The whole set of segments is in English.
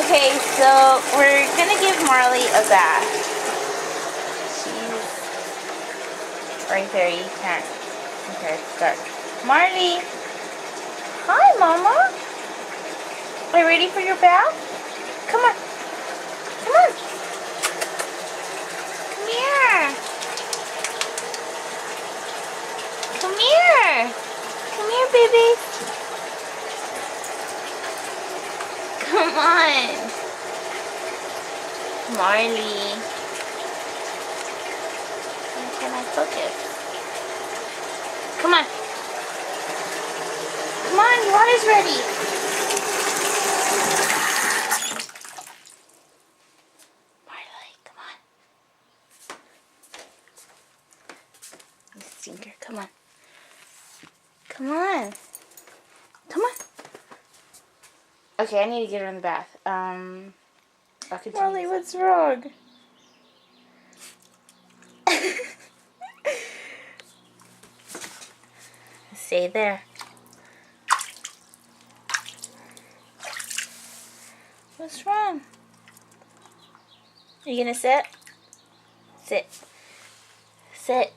Okay, so we're gonna give Marley a bath. She's right there. You can't. Okay, it's dark. Marley! Hi, Mama! Are you ready for your bath? Come on. Come on. Come here. Come here. Come here, baby. Come on. Marley. When can I focus? Come on. Come on, your water's ready. Marley, come on. You stinker, come on. Come on. Come on. Okay, I need to get her in the bath. I'll continue. Marley, what's wrong? Stay there. What's wrong? Are you gonna sit? Sit. Sit.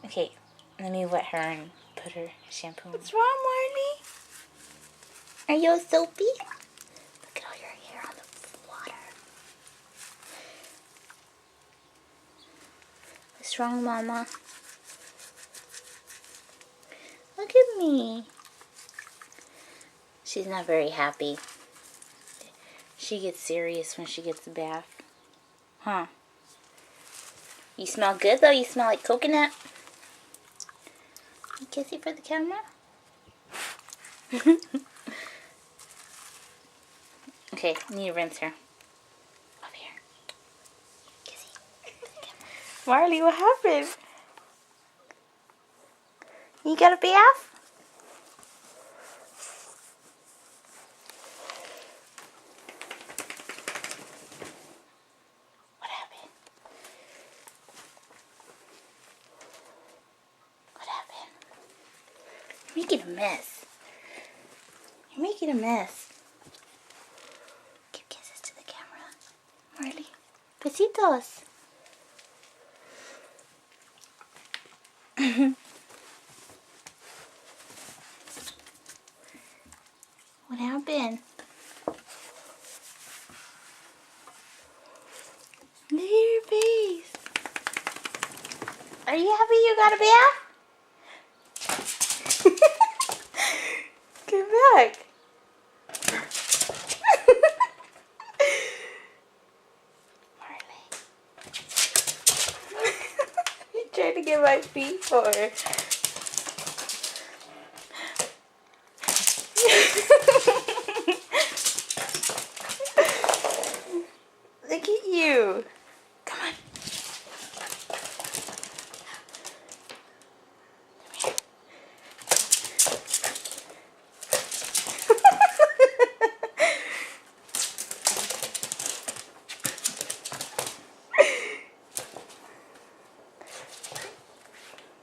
Okay, let me wet her and put her shampoo. What's wrong, Marley? Are you all soapy? Look at all your hair on the water. What's wrong, Mama? Look at me. She's not very happy. She gets serious when she gets a bath. Huh? You smell good though. You smell like coconut. You kissy for the camera? Okay, I need to rinse her. Up here. Kissy. Marley, what happened? You got a bath? What happened? What happened? You're making a mess. You're making a mess. Give kisses to the camera. Marley. Besitos. What happened? Look at your face. Are you happy you got a bath? Come back. Marley. You tried to get my feet for her. Look at you. Come on.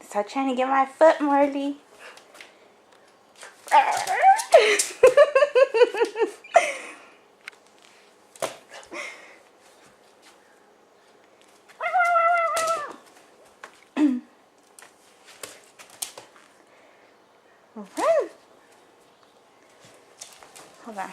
Stop trying to get my foot, Marley. Hold on.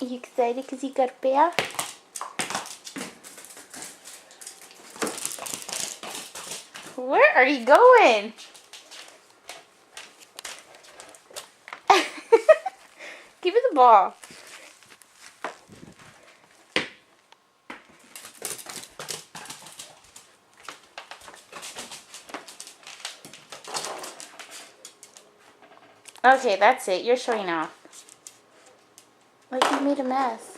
Are you excited because you got a bath? Where are you going? Give me the ball. Okay, that's it. You're showing off. Like you made a mess.